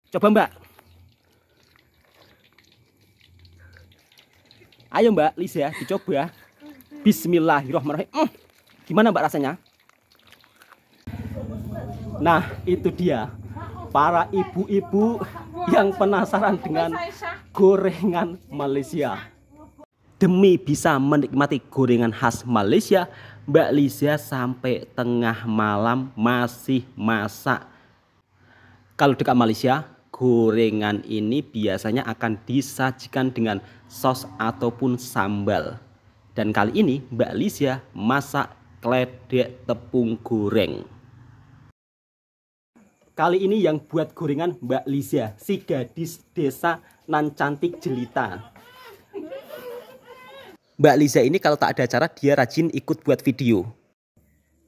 Coba Mbak. Ayo Mbak Lisa, dicoba. Bismillahirrahmanirrahim. Gimana Mbak rasanya? Nah, itu dia. Para ibu-ibu yang penasaran dengan gorengan Malaysia. Demi bisa menikmati gorengan khas Malaysia, Mbak Lisa sampai tengah malam masih masak. Kalau dekat Malaysia, gorengan ini biasanya akan disajikan dengan sos ataupun sambal. Dan kali ini Mbak Lisa masak kledek tepung goreng. Kali ini yang buat gorengan Mbak Lisa, si gadis desa nan cantik jelita. Mbak Lisa ini kalau tak ada acara dia rajin ikut buat video.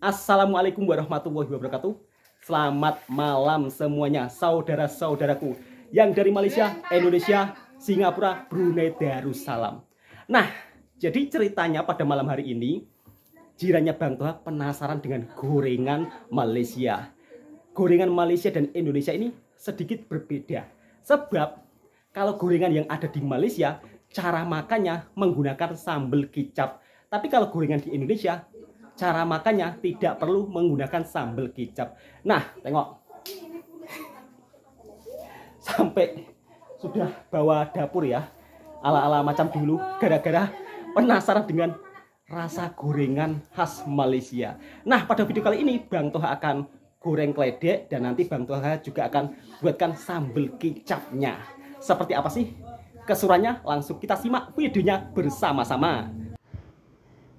Assalamualaikum warahmatullahi wabarakatuh. Selamat malam semuanya saudara-saudaraku yang dari Malaysia, Indonesia, Singapura, Brunei Darussalam. Nah, jadi ceritanya pada malam hari ini jirannya Bang Toha penasaran dengan gorengan Malaysia. Gorengan Malaysia dan Indonesia ini sedikit berbeda. Sebab kalau gorengan yang ada di Malaysia cara makannya menggunakan sambal kicap. Tapi kalau gorengan di Indonesia cara makannya tidak perlu menggunakan sambal kicap. Nah, tengok. Sampai sudah bawa dapur ya. Ala-ala macam dulu. Gara-gara penasaran dengan rasa gorengan khas Malaysia. Nah, pada video kali ini Bang Toha akan goreng kledek. Dan nanti Bang Toha juga akan buatkan sambal kicapnya. Seperti apa sih keseruannya? Langsung kita simak videonya bersama-sama.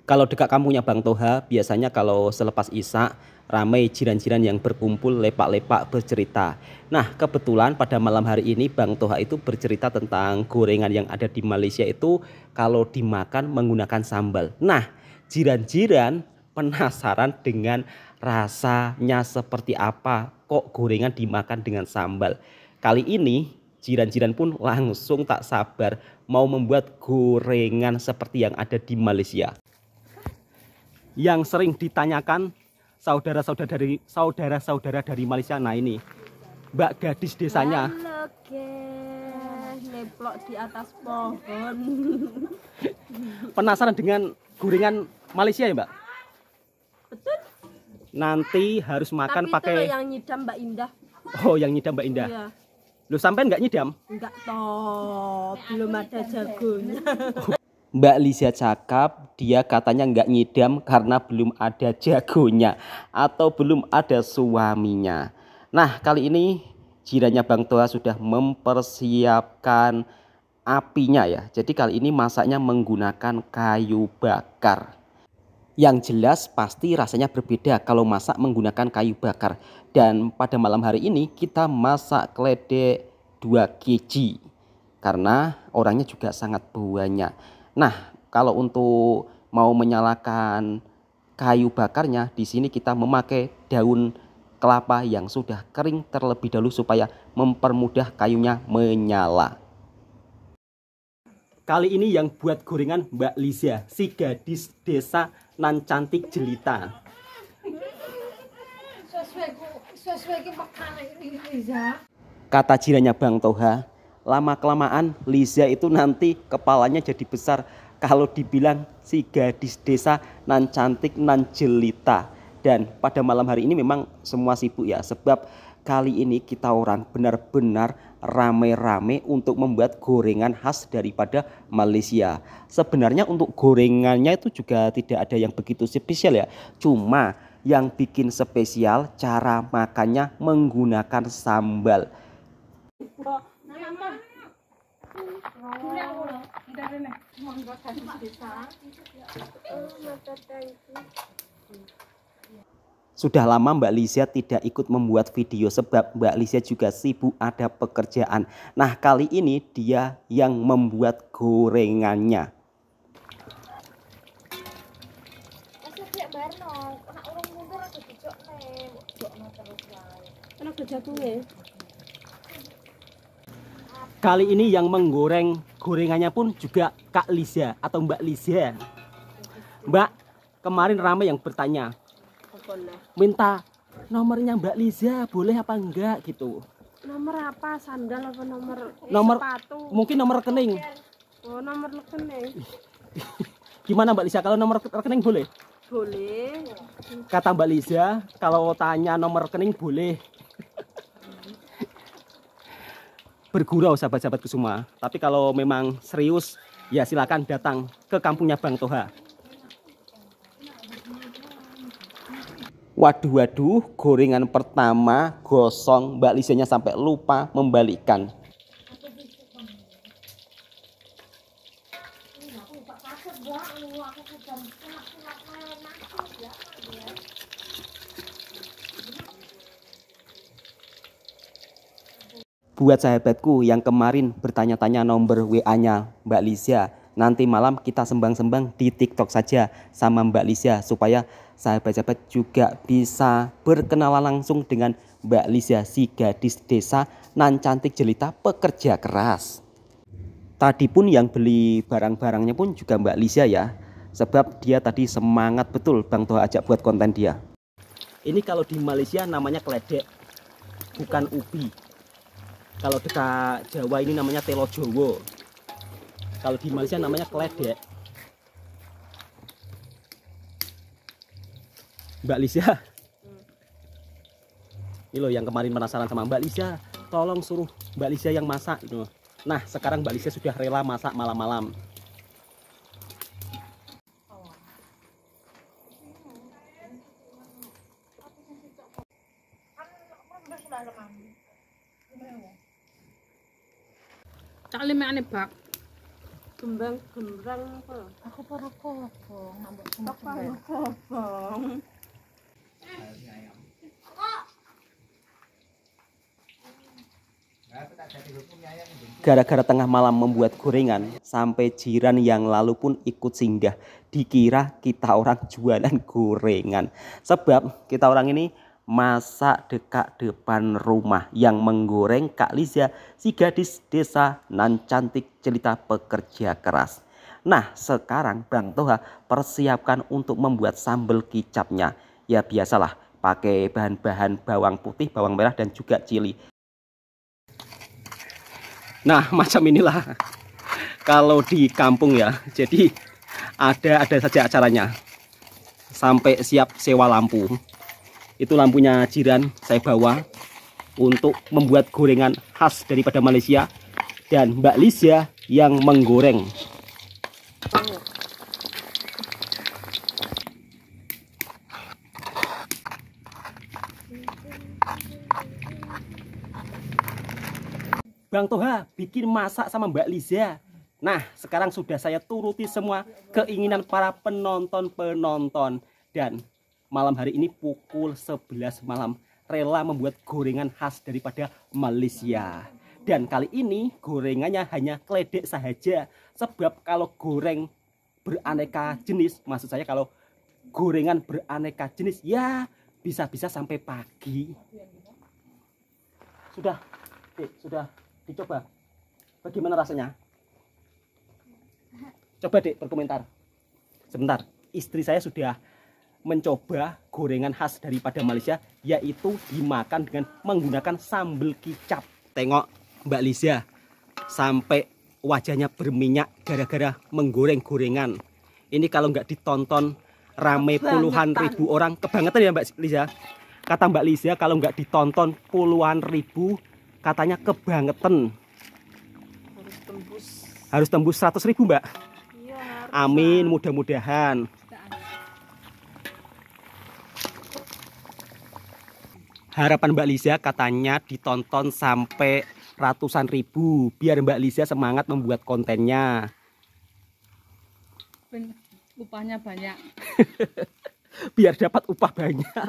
Kalau dekat kampungnya Bang Toha, biasanya kalau selepas Isya, ramai jiran-jiran yang berkumpul lepak-lepak bercerita. Nah, kebetulan pada malam hari ini Bang Toha itu bercerita tentang gorengan yang ada di Malaysia itu kalau dimakan menggunakan sambal. Nah, jiran-jiran penasaran dengan rasanya seperti apa kok gorengan dimakan dengan sambal. Kali ini jiran-jiran pun langsung tak sabar mau membuat gorengan seperti yang ada di Malaysia. Yang sering ditanyakan saudara-saudara dari Malaysia. Nah ini Mbak gadis desanya. Halo guys, neplok di atas pohon. Penasaran dengan gorengan Malaysia ya Mbak? Betul. Nanti harus makan Tapi pakai. itu yang nyidam Mbak Indah. Oh, yang nyidam Mbak Indah. Iya. Lu sampai nggak nyidam? Enggak toh, belum ada jagonya. Mbak Lisa cakap dia katanya nggak nyidam karena belum ada jagonya atau belum ada suaminya. Nah, kali ini jirannya Bang Toha sudah mempersiapkan apinya ya. Jadi kali ini masaknya menggunakan kayu bakar. Yang jelas pasti rasanya berbeda kalau masak menggunakan kayu bakar. Dan pada malam hari ini kita masak kledek 2 kg karena orangnya juga sangat banyak. Nah, kalau untuk mau menyalakan kayu bakarnya, di sini kita memakai daun kelapa yang sudah kering terlebih dahulu supaya mempermudah kayunya menyala. Kali ini yang buat gorengan Mbak Lisa, si gadis desa nan cantik jelita. Kata jirannya Bang Toha, lama-kelamaan Lisa itu nanti kepalanya jadi besar kalau dibilang si gadis desa nan cantik nan jelita. Dan pada malam hari ini memang semua sibuk ya, sebab kali ini kita orang benar-benar rame-rame untuk membuat gorengan khas daripada Malaysia. Sebenarnya untuk gorengannya itu juga tidak ada yang begitu spesial ya. Cuma yang bikin spesial cara makannya menggunakan sambal. Sudah lama Mbak Lisa tidak ikut membuat video sebab Mbak Lisa juga sibuk ada pekerjaan. Nah, kali ini dia yang membuat gorengannya. Kali ini yang menggoreng gorengannya pun juga Kak Lisa atau Mbak Lisa. Mbak, kemarin ramai yang bertanya, minta nomornya Mbak Lisa boleh apa enggak gitu. Nomor apa? Sandal apa nomor Nomor- sepatu? Mungkin nomor rekening. Oh, nomor rekening. Gimana Mbak Lisa, kalau nomor rekening boleh? Boleh. Kata Mbak Lisa, kalau tanya nomor rekening boleh. Bergurau sahabat-sahabatku semua. Tapi kalau memang serius, ya silakan datang ke kampungnya Bang Toha. Waduh, gorengan pertama gosong, Mbak Lisanya sampai lupa membalikkan. Buat sahabatku yang kemarin bertanya-tanya nomor WA-nya Mbak Lisa, nanti malam kita sembang-sembang di TikTok saja sama Mbak Lisa supaya sahabat-sahabat juga bisa berkenalan langsung dengan Mbak Lisa, si gadis desa nan cantik jelita pekerja keras. Tadi pun yang beli barang-barangnya pun juga Mbak Lisa ya, sebab dia tadi semangat betul Bang Toha ajak buat konten dia. Ini kalau di Malaysia namanya keledek, bukan ubi. Kalau dekat Jawa ini namanya telo Jowo. Kalau di Malaysia namanya keledek. Mbak Lisa. Ini loh yang kemarin penasaran sama Mbak Lisa, tolong suruh Mbak Lisa yang masak gitu. Nah, sekarang Mbak Lisa sudah rela masak malam-malam. Cak lima ane bak. Gembang gembrang apa? Aku para kobong, ambek Apa kobong? Gara-gara tengah malam membuat gorengan, sampai jiran yang lalu pun ikut singgah. Dikira kita orang jualan gorengan. Sebab kita orang ini masak dekat depan rumah yang menggoreng Kak Lisa, si gadis desa nan cantik jelita pekerja keras. Nah, sekarang Bang Toha persiapkan untuk membuat sambal kicapnya. Ya biasalah, pakai bahan-bahan bawang putih, bawang merah dan juga cili. Nah, macam inilah kalau di kampung ya. Jadi ada saja acaranya. Sampai siap sewa lampu. Itu lampunya jiran saya bawa untuk membuat gorengan khas daripada Malaysia, dan Mbak Lisa yang menggoreng. Bang Toha bikin masak sama Mbak Lisa. Nah, sekarang sudah saya turuti semua keinginan para penonton-penonton. Dan malam hari ini pukul 11 malam rela membuat gorengan khas daripada Malaysia. Dan kali ini gorengannya hanya keledek saja. Sebab kalau goreng beraneka jenis, maksud saya kalau gorengan beraneka jenis, ya bisa-bisa sampai pagi. Sudah dicoba. Bagaimana rasanya? Coba Dek berkomentar. Sebentar, istri saya sudah mencoba gorengan khas daripada Malaysia, yaitu dimakan dengan menggunakan sambal kicap. Tengok Mbak Lisa, sampai wajahnya berminyak gara-gara menggoreng gorengan. Ini kalau nggak ditonton rame puluhan ribu orang, kebangetan ya Mbak Lisa. Kata Mbak Lisa kalau nggak ditonton puluhan ribu, katanya kebangetan. Harus tembus 100.000 Mbak. Iya, Amin, mudah-mudahan. Harapan Mbak Lisa katanya ditonton sampai ratusan ribu, biar Mbak Lisa semangat membuat kontennya. upahnya banyak. Biar dapat upah banyak.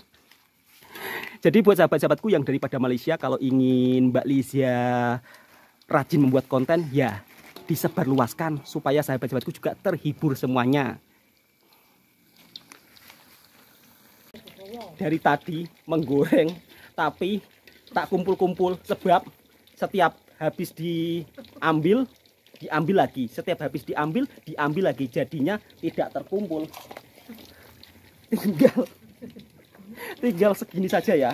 Jadi buat sahabat-sahabatku yang daripada Malaysia, kalau ingin Mbak Lisa rajin membuat konten, ya disebarluaskan supaya sahabat-sahabatku juga terhibur semuanya. Dari tadi menggoreng, tapi tak kumpul-kumpul sebab setiap habis diambil lagi, setiap habis diambil lagi, jadinya tidak terkumpul. Tinggal segini saja ya.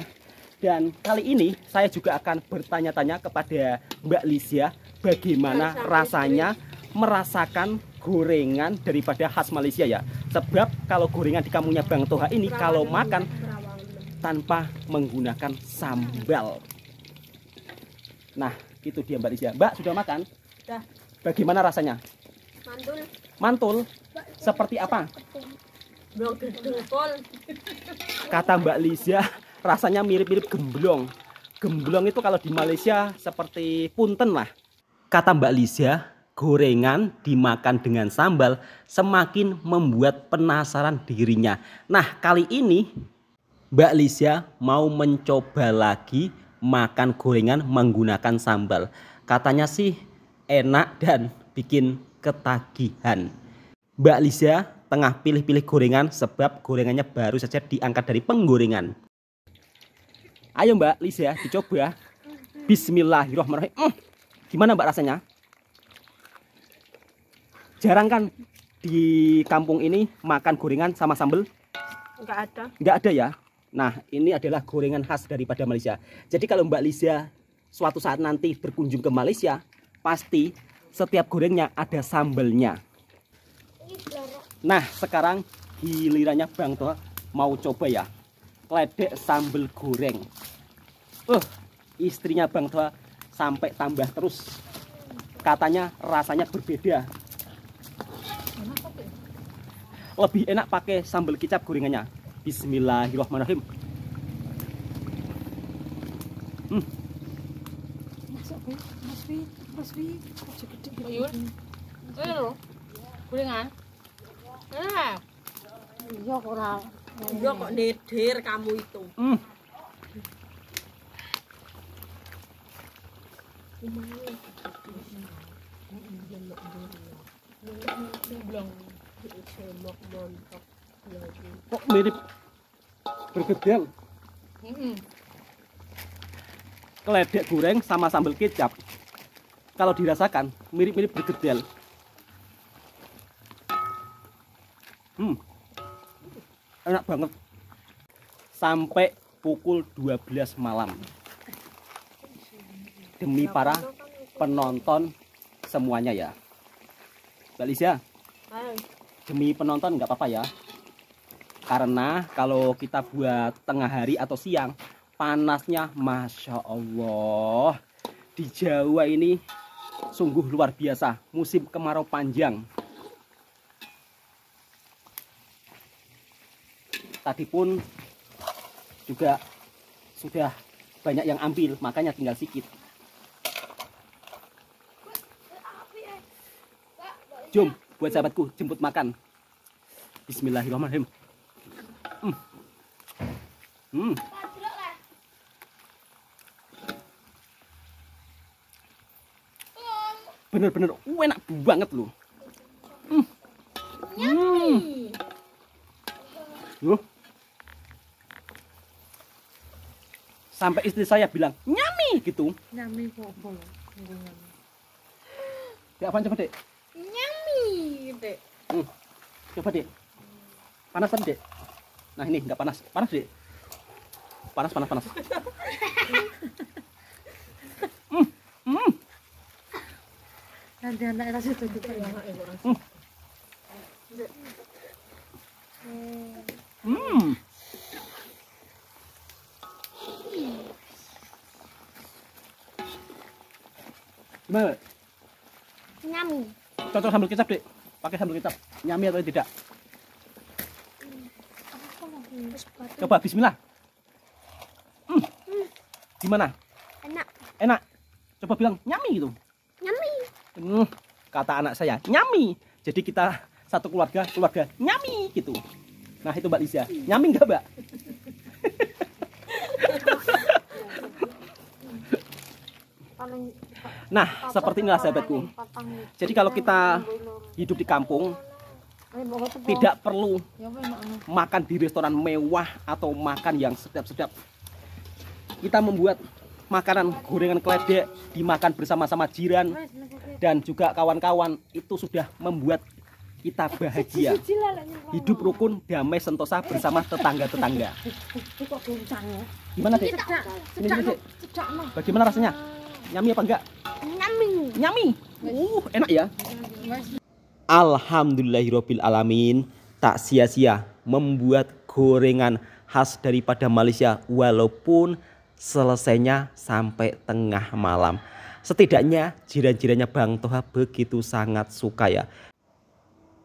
Dan kali ini saya juga akan bertanya-tanya kepada Mbak Lisya bagaimana rasanya merasakan gorengan daripada khas Malaysia ya. Sebab kalau gorengan di kampungnya Bang Toha ini kalau makan tanpa menggunakan sambal. Nah, itu dia Mbak Lisya. Mbak sudah makan? Sudah. Bagaimana rasanya? Mantul. Mantul? Seperti apa? Belum dengkol. Kata Mbak Lisya, rasanya mirip-mirip gemblong. Gemblong itu kalau di Malaysia seperti punten lah. Kata Mbak Lisya, gorengan dimakan dengan sambal semakin membuat penasaran dirinya. Nah, kali ini Mbak Lisya mau mencoba lagi makan gorengan menggunakan sambal. Katanya sih enak dan bikin ketagihan. Mbak Lisya tengah pilih-pilih gorengan sebab gorengannya baru saja diangkat dari penggorengan. Ayo Mbak Lisya dicoba. Bismillahirrahmanirrahim. Gimana Mbak rasanya? Jarang kan di kampung ini makan gorengan sama sambal? Enggak ada. Nggak ada ya. Nah, ini adalah gorengan khas daripada Malaysia. Jadi kalau Mbak Lisya suatu saat nanti berkunjung ke Malaysia, pasti setiap gorengnya ada sambalnya. Nah, sekarang gilirannya Bang Toha mau coba ya kledek sambal goreng. Istrinya Bang Toha sampai tambah terus. Katanya rasanya berbeda. Lebih enak pakai sambal kicap gorengannya. Bismillahirrahmanirrahim. Tuyul. Tuyul loh. Gorengan. Enak. Iya kok iya kok nedir kamu itu. Kok mirip bergedel. Keledek goreng sama sambal kecap. Kalau dirasakan mirip-mirip bergedel. Enak banget. Sampai pukul 12 malam. Demi para penonton semuanya ya. Mbak Lisya, demi penonton nggak apa-apa ya. Karena kalau kita buat tengah hari atau siang, panasnya Masya Allah. Di Jawa ini sungguh luar biasa. Musim kemarau panjang. Tadi pun juga sudah banyak yang ambil, makanya tinggal sedikit. Jom, buat sahabatku, jemput makan. Bismillahirrahmanirrahim. Bener-bener enak banget loh. Sampai istri saya bilang nyami gitu. Nyami kok. Ya apaan, coba dek? Nyami, Dek. Coba dek. Panas tadi dek. Nah ini nggak panas. Panas dek. Panas. Nanti anak kasih tutup ya. Gimana? Nyami. Cocok sambal kecap dek. Pakai sambal kecap. Nyami atau tidak? Coba bismillah. Gimana? Enak. Enak. Coba bilang nyami gitu. Nyami. Kata anak saya nyami. Jadi kita satu keluarga nyami gitu. Nah itu Mbak Lisya. Nyami nggak Mbak? Nah seperti inilah sahabatku. Jadi kalau kita hidup di kampung, tidak perlu makan di restoran mewah atau makan yang sedap-sedap. Kita membuat makanan gorengan keledek dimakan bersama-sama jiran dan juga kawan-kawan, itu sudah membuat kita bahagia. Hidup rukun, damai, sentosa bersama tetangga-tetangga. Kok goncang ya? Gimana, Dek? Sini, Dek. Bagaimana rasanya? Nyami apa enggak? Nyami. Enak ya? Alhamdulillahirabbil alamin. Tak sia-sia membuat gorengan khas daripada Malaysia walaupun selesainya sampai tengah malam. Setidaknya jiran-jirannya Bang Toha begitu sangat suka ya.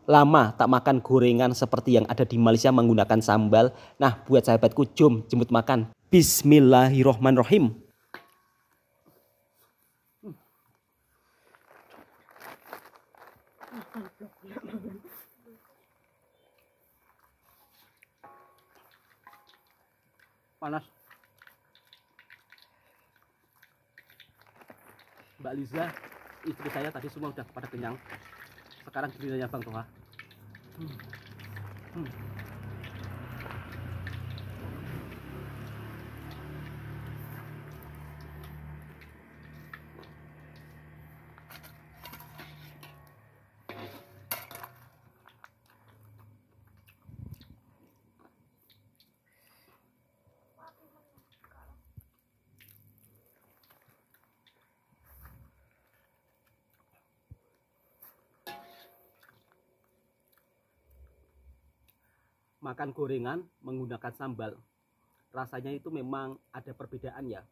Lama tak makan gorengan seperti yang ada di Malaysia menggunakan sambal. Nah, buat sahabatku, jom jemput makan. Bismillahirrohmanirrohim. Panas. Mbak Liza, istri saya tadi semua udah pada kenyang. Sekarang gilirannya Bang Toha. Makan gorengan menggunakan sambal, rasanya itu memang ada perbedaan ya.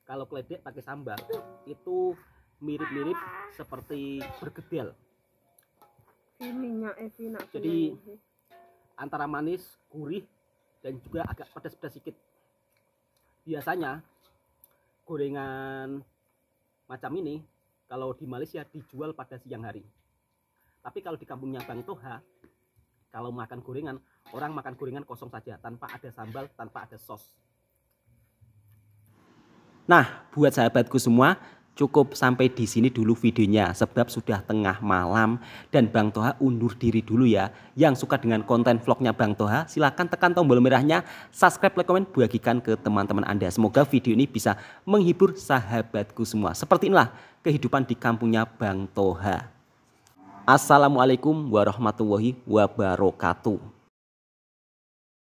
Kalau keledek pakai sambal itu mirip-mirip seperti bergedel. Jadi antara manis, gurih, dan juga agak pedas-pedas sedikit. Biasanya gorengan macam ini kalau di Malaysia dijual pada siang hari. Tapi kalau di kampungnya Bang Toha, kalau makan gorengan, orang makan gorengan kosong saja, tanpa ada sambal, tanpa ada sos. Nah, buat sahabatku semua, cukup sampai di sini dulu videonya, sebab sudah tengah malam dan Bang Toha undur diri dulu ya. Yang suka dengan konten vlognya Bang Toha, silahkan tekan tombol merahnya, subscribe, like, komen, bagikan ke teman-teman Anda. Semoga video ini bisa menghibur sahabatku semua. Seperti inilah kehidupan di kampungnya Bang Toha. Assalamualaikum warahmatullahi wabarakatuh.